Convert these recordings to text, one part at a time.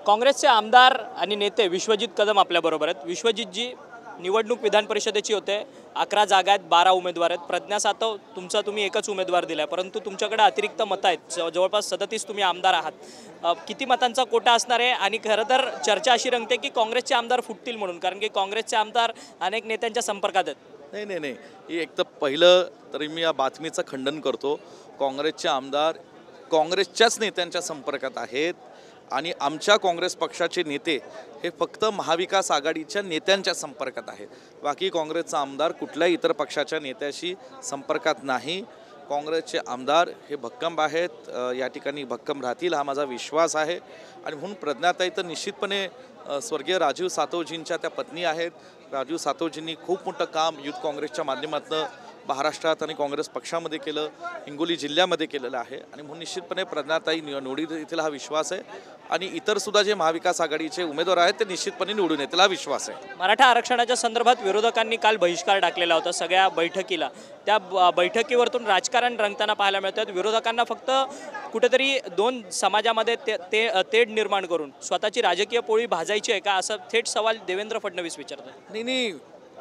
काँग्रेसचे आमदार आणि नेते विश्वजित कदम आपल्याबरोबर आहेत। विश्वजितजी, निवडणूक विधान परिषदेची होते, 11 जागा आहेत, 12 उमेदवार आहेत। प्रज्ञा सातव तुम्ही एकच उमेदवार दिलाय, परंतु तुमच्याकडे अतिरिक्त मतं आहेत, जवळपास 37 तुम्ही आमदार आहात। किती मतांचा कोटा असणार आहे? आणि खरं तर चर्चा अशी रंगते की काँग्रेसचे आमदार फुटतील म्हणून, कारण की काँग्रेसचे आमदार अनेक नेत्यांच्या संपर्कात आहेत। नाही, ही एक तर पहिलं तरी मी या बातमीचं खंडन करतो। काँग्रेसचे आमदार काँग्रेसच्याच नेत्यांच्या संपर्कात आहेत आणि आमच्या काँग्रेस पक्षाचे नेते हे फक्त महाविकास आघाडीच्या नेत्यांच्या संपर्कात आहेत। बाकी काँग्रेसचा आमदार कुठल्याही इतर पक्षाच्या नेत्याशी संपर्कात नाही। काँग्रेसचे आमदार हे भक्कम आहेत, या ठिकाणी भक्कम राहतील हा माझा विश्वास आहे। आणि म्हणून प्रज्ञाताई तर निश्चितपणे स्वर्गीय राजीव सातवजींच्या त्या पत्नी आहेत। राजीव सातवजींनी खूप मोठं काम युथ काँग्रेसच्या माध्यमातून महाराष्ट्रात आणि काँग्रेस पक्षामध्ये केलं, हिंगोली जिल्ह्यामध्ये केलेलं आहे। आणि म्हणून निश्चितपणे प्रज्ञाताई निवडून येतील हा विश्वास आहे। आणि इतर सुद्धा जे महाविकास आघाडीचे उमेदवार आहेत ते निश्चितपणे निवडून येतील हा विश्वास आहे। मराठा आरक्षणाच्या संदर्भात विरोधकांनी काल बहिष्कार टाकलेला होता सगळ्या बैठकीला। त्या बैठकीवरतून राजकारण रंगताना पाहायला मिळतात। विरोधकांना फक्त कुठेतरी दोन समाजामध्ये तेढ निर्माण करून स्वतःची राजकीय पोळी भाजायची आहे का, असा थेट सवाल देवेंद्र फडणवीस विचारतात। नाही,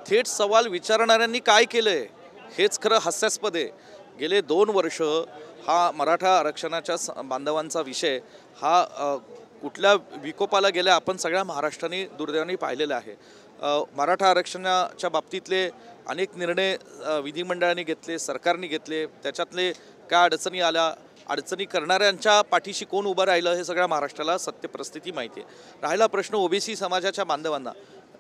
थेट सवाल विचारणाऱ्यांनी काय केलंय हेच खरं हास्यास्पद आहे। गेले 2 वर्ष हा मराठा आरक्षणाच्या बांधवांचा विषय हा कुठल्या विकोपाला गेल्या आपण सगळ्या महाराष्ट्राने दुर्दैवाने पाहिलेलं आहे। मराठा आरक्षणाच्या बाबतीतले अनेक निर्णय विधिमंडळाने घेतले, सरकारने घेतले, त्याच्यातले काय अडचणी आल्या, अडचणी करणाऱ्यांच्या पाठीशी कोण उभं राहिलं हे सगळ्या महाराष्ट्राला सत्य परिस्थिती माहिती आहे। राहिला प्रश्न ओबीसी समाजाच्या बांधवांना,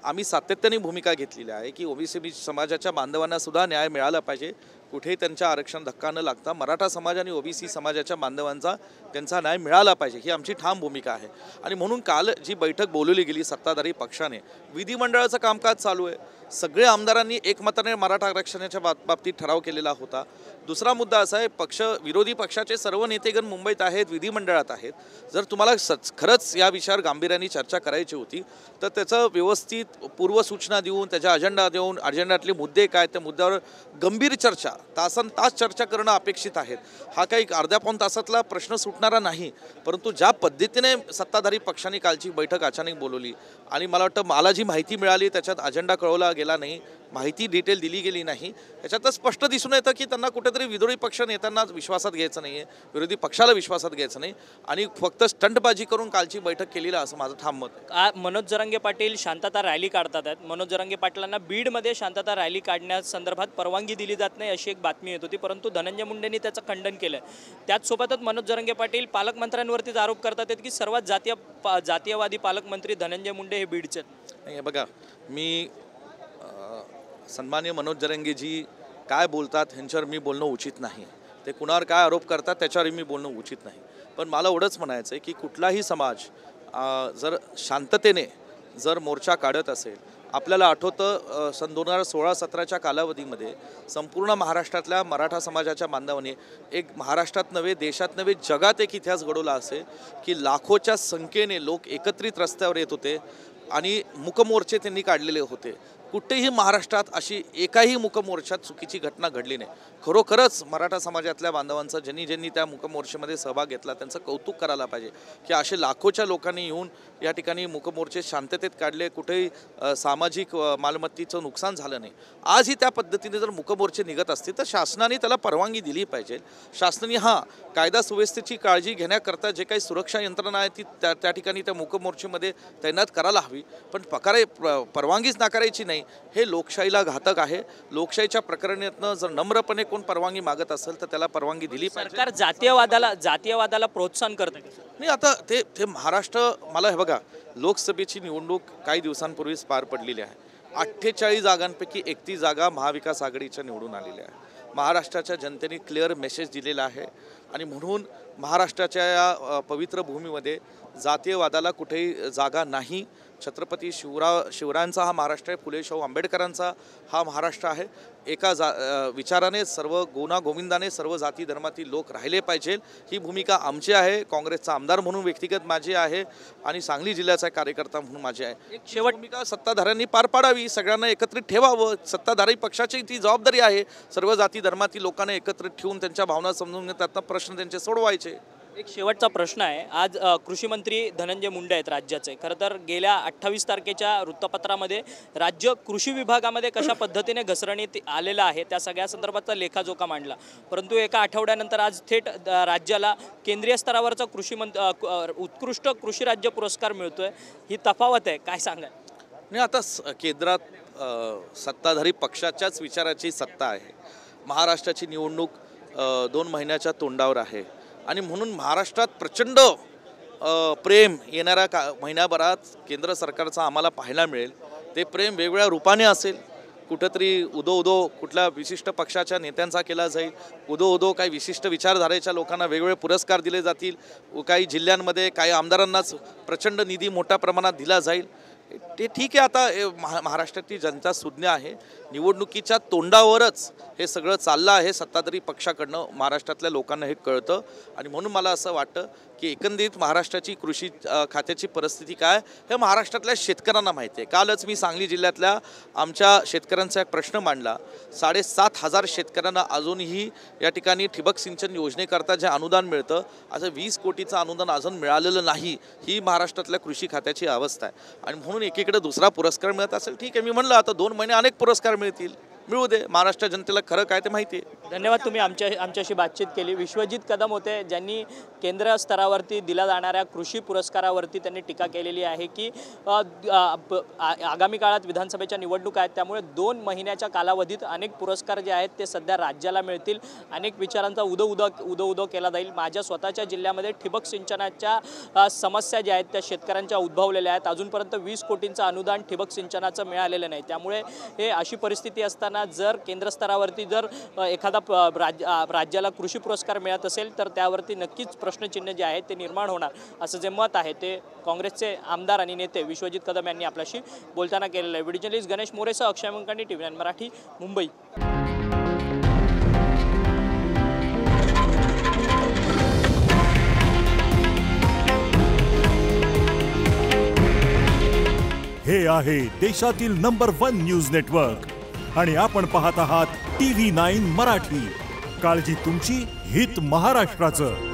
आम्ही सातत्याने भूमिका घेतलेली आहे की ओबीसी समाजाच्या बांधवांना सुद्धा न्याय मिळाला पाहिजे, कुठेही त्यांच्या आरक्षण धक्का न लागता मराठा समाज आणि ओबीसी समाजाच्या बांधवांचा त्यांचा न्याय मिळाला पाहिजे ही आमची ठाम भूमिका आहे। आणि म्हणून काल जी बैठक बोलवली गेली सत्ताधारी पक्षाने, विधिमंडळाचं कामकाज चालू आहे, सगळे आमदारांनी एकमताने मराठा आरक्षणाच्या बाबतीत ठराव केलेला होता। दुसरा मुद्दा असा आहे, विरोधी पक्षाचे सर्व नेतेगण मुंबईत आहेत, विधिमंडळात आहेत। जर तुम्हाला खरंच या विषयावर गांभीर्याने चर्चा करायची होती तर त्याचं व्यवस्थित पूर्वसूचना देऊन, त्याचा अजेंडा देऊन, अजेंड्यातले मुद्दे काय त्या मुद्द्यावर गंभीर चर्चा, तासनतास चर्चा करणं अपेक्षित आहे। हा काही अर्ध्या पाऊण तासातला प्रश्न सुटणारा नाही। परंतु ज्या पद्धतीने सत्ताधारी पक्षाने कालची बैठक अचानक बोलवली आणि मला वाटतं मला जी माहिती मिळाली त्याच्यात अजेंडा कळवला गेला नाही, माहिती डिटेल दिली गेली नाही, याच्यातच स्पष्ट दिसून येतं की त्यांना कुठेतरी विरोधी पक्ष नेत्यांना विश्वासात घ्यायचं नाही आहे, विरोधी पक्षाला विश्वासात घ्यायचं नाही आणि फक्त स्टंटबाजी करून कालची बैठक केलेली असं माझं ठाम मत आहे। मनोज जरांगे पाटील शांतता रॅली काढतात आहेत। मनोज जरांगे पाटलांना बीडमध्ये शांतता रॅली काढण्यासंदर्भात परवानगी दिली जात नाही अशी एक बातमी येत होती, परंतु धनंजय मुंडेंनी त्याचं खंडन केलं आहे। त्याचसोबतच मनोज जरांगे पाटील पालकमंत्र्यांवरतीच आरोप करतात आहेत की सर्वात जातीयवादी पालकमंत्री धनंजय मुंडे हे बीडचे नाही। बघा, मी सन्मान्य मनोज जरांगेजी काय बोलतात ह्यांच्यावर मी बोलणं उचित नाही, ते कुणावर काय आरोप करतात त्याच्यावर मी बोलणं उचित नाही। पण मला एवढंच म्हणायचं आहे की कुठलाही समाज जर शांततेने जर मोर्चा काढत असेल, आपल्याला आठवतं सन 2016-17च्या कालावधीमध्ये संपूर्ण महाराष्ट्रातल्या मराठा समाजाच्या बांधवांनी एक महाराष्ट्रात नव्हे, देशात नव्हे, जगात एक इतिहास घडवला असेल की लाखोच्या संख्येने लोक एकत्रित रस्त्यावर येत होते आणि मूकमोर्चे त्यांनी काढलेले होते। कुठेही महाराष्ट्रात अशी एकाही मूकमोर्चात चुकीची घटना घडली नाही। खरोखरच मराठा समाजातल्या बांधवांचा ज्यांनी त्या मूकमोर्चेमध्ये सहभाग घेतला त्यांचं कौतुक करायला पाहिजे की असे लाखोच्या लोकांनी येऊन या ठिकाणी मूकमोर्चे शांततेत काढले, कुठेही सामाजिक मालमत्तेचं नुकसान झालं नाही। आजही त्या पद्धतीने जर मूकमोर्चे निघत असतील तर शासनाने त्याला परवानगी दिली पाहिजे। शासनाने कायदा सुव्यवस्थेची काळजी घेण्याकरता जे काही सुरक्षा यंत्रणा आहे ती त्या ठिकाणी त्या मूकमोर्चेमध्ये तैनात करायला हवी, पण परवानगीच नाकारायची नाही। हे लोकशाहीला घातक आहे। लोकशाहीच्या प्रकरणातनं जर नम्रपणे कोण परवानगी मागत असेल तर त्याला परवानगी दिली पाहिजे। सरकार जातीयवादाला प्रोत्साहन करतं नाही। आता ते महाराष्ट्र, मला हे बघा, लोकसभेची निवडणूक काही दिवसांपूर्वीच पार पडलेली आहे। 48 जागांपैकी 31 जागा महाविकास आघाडीच्या निवडून आलेल्या आहे। महाराष्ट्राच्या जनतेने क्लिअर मेसेज दिलेला आहे आणि म्हणून महाराष्ट्राच्या या पवित्र भूमीमध्ये जातीयवादाला कुठेही जागा नाही। छत्रपती शिवरायांचा हा महाराष्ट्र आहे, फुले शाहू आंबेडकरांचा हा महाराष्ट्र आहे। एका विचाराने सर्व गोविंदाने सर्व जाती धर्मातील लोक राहिले पाहिजे ही भूमिका आमची आहे। काँग्रेसचा आमदार म्हणून व्यक्तिगत माझी आहे आणि सांगली जिल्ह्याचा कार्यकर्ता म्हणून माझी आहे। शेवट भूमिका सत्ताधाऱ्यांनी पार पाडावी, सगळ्यांना एकत्रित ठेवावं। सत्ताधारी पक्षाची ती जबाबदारी आहे सर्व जाती धर्मातील लोकांना एकत्रित ठेवून त्यांच्या भावना समजून त्यातनं प्रश्न त्यांचे सोडवायचे। एक शेवटचा प्रश्न आहे. आज कृषी मंत्री धनंजय मुंडे आहेत राज्याचे. खरं तर गेल्या 28 तारखेच्या वृत्तपत्रामध्ये राज्य कृषी विभागामध्ये कशा पद्धतीने घसरणीत आलेलं आहे त्या सगळ्या संदर्भातचा लेखाजोखा मांडला. परंतु एका आठवड्यानंतर आज थेट राज्याला केंद्रीय स्तरावरचा उत्कृष्ट कृषी राज्य पुरस्कार मिळतोय. ही तफावत आहे, काय सांगा? नाही, आता केंद्रात सत्ताधारी पक्षाच्याच विचाराची सत्ता आहे. महाराष्ट्राची निवडणूक 2 महिन्याच्या तोंडावर आहे आणि म्हणून महाराष्ट्रात प्रचंड प्रेम येणाऱ्या महिन्याभरात केंद्र सरकारचा आम्हाला पाहायला मिळेल. ते प्रेम वेगवेगळ्या रूपाने असेल. कुठंतरी उदो कुठल्या विशिष्ट पक्षाच्या नेत्यांचा केला जाईल. उदो काही विशिष्ट विचारधारेच्या लोकांना वेगवेगळे पुरस्कार दिले जातील. काही जिल्ह्यांमध्ये काही आमदारांनाच प्रचंड निधी मोठ्या प्रमाणात दिला जाईल. ते ठीक आहे. आता महाराष्ट्राची जनता सुज्ञ आहे. निवडणुकीच्या तोंडावरच हे सगळं चाललं आहे. सत्ताधारी पक्षाकडनं महाराष्ट्रातल्या लोकांना हे कळतं आणि म्हणून मला असं वाटतं की एकंदरीत महाराष्ट्राची कृषी खात्याची परिस्थिती काय हे महाराष्ट्रातल्या शेतकऱ्यांना माहिती आहे. कालच मी सांगली जिल्ह्यातल्या आमच्या शेतकऱ्यांचा एक प्रश्न मांडला. 7,500 शेतकऱ्यांना अजूनही या ठिकाणी ठिबक सिंचन योजनेकरता जे अनुदान मिळतं, असं 20 कोटीचं अनुदान अजून मिळालेलं नाही. ही महाराष्ट्रातल्या कृषी खात्याची अवस्था आहे आणि म्हणून एकीकडे दुसरा पुरस्कार मिळत असेल, ठीक आहे. मी म्हणलं आता 2 महिने अनेक पुरस्कार मिळतील, मिळू दे. महाराष्ट्र जनतेला खरं काय ते माहिती आहे. धन्यवाद. तुम्ही आमच्याशी बातचीत केली. विश्वजित कदम होते, ज्यांनी केंद्र स्तरावरती दिल्या जाणाऱ्या कृषी पुरस्कारावरती त्यांनी टीका केलेली आहे की आगामी काळात विधानसभेच्या निवडणुका आहेत, त्यामुळे 2 महिन्याच्या कालावधीत अनेक पुरस्कार जे आहेत ते सध्या राज्याला मिळतील. अनेक विचारांचा उदो केला जाईल. माझ्या स्वतःच्या जिल्ह्यामध्ये ठिबक सिंचनाच्या समस्या ज्या आहेत त्या शेतकऱ्यांच्या उद्भवलेल्या आहेत. अजूनपर्यंत 20 कोटींचं अनुदान ठिबक सिंचनाचं मिळालेलं नाही. त्यामुळे हे अशी परिस्थिती असताना जर केंद्र स्तरावरती जर एखादा राज्याला कृषी पुरस्कार मिळत असेल तर त्यावरती नक्कीच प्रश्नचिन्ह जे आहे ते निर्माण होणार, असं जे मत आहे ते काँग्रेसचे आमदार आणि नेते विश्वजित कदम यांनी आपल्याशी बोलताना केलेलं आहे. व्हिडिओ जर्नलिस्ट गणेश मोरेसह अक्षय मंकानी, TV9 मराठी, मुंबई. हे आहे देशातील नंबर 1 न्यूज नेटवर्क आणि आपण पाहत आहात TV9 मराठी. काळजी तुमची, हित महाराष्ट्राचं.